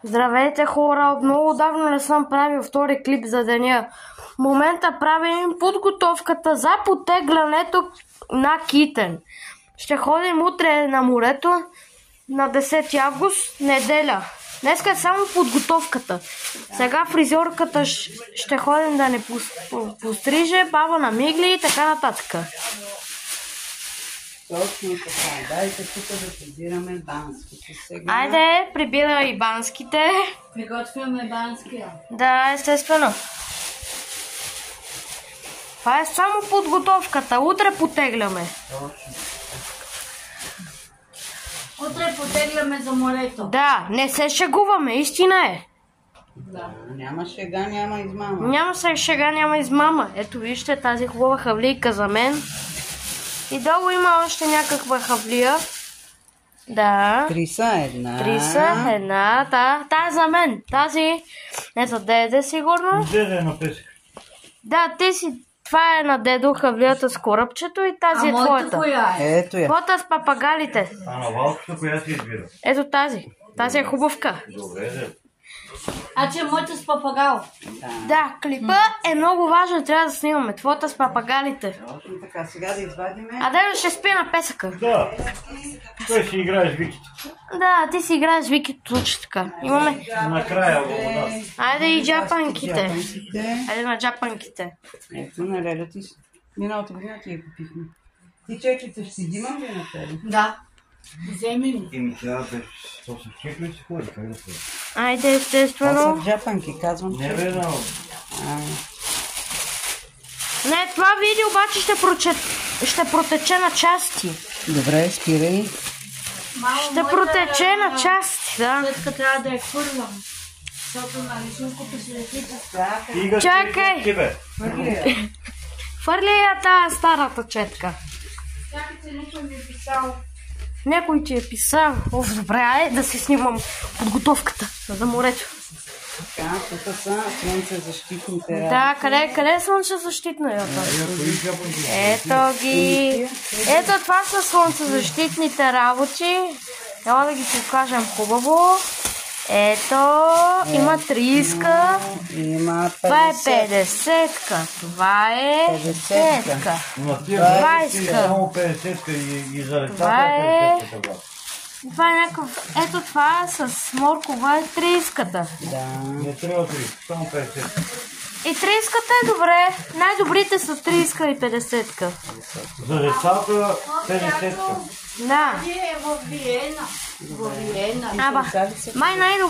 Здравейте хора, много давно не съм правил втори клип за деня. В момента правим подготовката за потеглянето на китен. Ще ходим утре на морето на 10 август, неделя. Днеска е само подготовката. Сега фризьорката ще ходим да не постриже, баба на мигли и така нататък. Точно така. Дайте тук да прибираме банските сега. Айде, прибираме и банските. Приготвяме банския. Да, естествено. Това е само подготовката. Утре потегляме. Точно. Утре потегляме за морето. Да, не се шегуваме, истина е. Да. Няма шега, няма измама. Няма се шега, няма измама. Ето вижте тази хубава хавлийка за мен. И долу има още някаква хавлия. Да. Три са една. Та е за мен. Тази е за деде сигурно. Деде е на песък. Да, това е на дедо хавлията с корабчето и тази е твоята. Коя е? Ето я. Твоята с папагалите. А на валката коя си избира? Ето тази. Тази е хубавка. Добре, де. А че моята с папагал. Да, клипа е много важен, трябва да снимаме. Твоята с папагалите. Точно така. Сега да извадиме. А дедо ще спи на песъка. Да. Той си играе с виките. Да, ти си играеш с Вики случай така. Имаме. Накрая вода. Айде и джапанките. Джапанките. Айде на джапанките. Ето на леля ти. Миналата година ти я купихме. Ти чечите ще си взимам ли на тебе? Да. Вземи ми. Еми тя беше... То се чекли си ходи, как да се... Айде, Това естествено. са джапанки, казвам. Не бе, но... Не, това видео обаче ще протече на части. Добре, спирай. Ще протече на части, да. След трябва да я хвървам. Защото на лисункото си летите. Чакай. Хвърли я тая старата четка. Чакайте, никой ми е писал. Някой ти е писал. Оф, добре, айде да си снимам подготовката за морето. Така, тук са слънцезащитните работи. Да, къде е слънцезащитна йота? Ето ги. Ето това са слънцезащитните работи. Трябва да ги покажем хубаво. Ето, има 30-ка. Има 50. Това е 50-ка. Това е 50-ка. На тия 20-ка. само 50-ка и за децата Това е... 50-ка. Това е някакъв... Ето това с моркова е 30-ката. Да. Не трябва 30, само 50-ка. И 30-ката е добре. Най-добрите са 30-ка и 50-ка. За децата 50-ка. Да. Е в Виена. В Виена. Аба, май най-добре.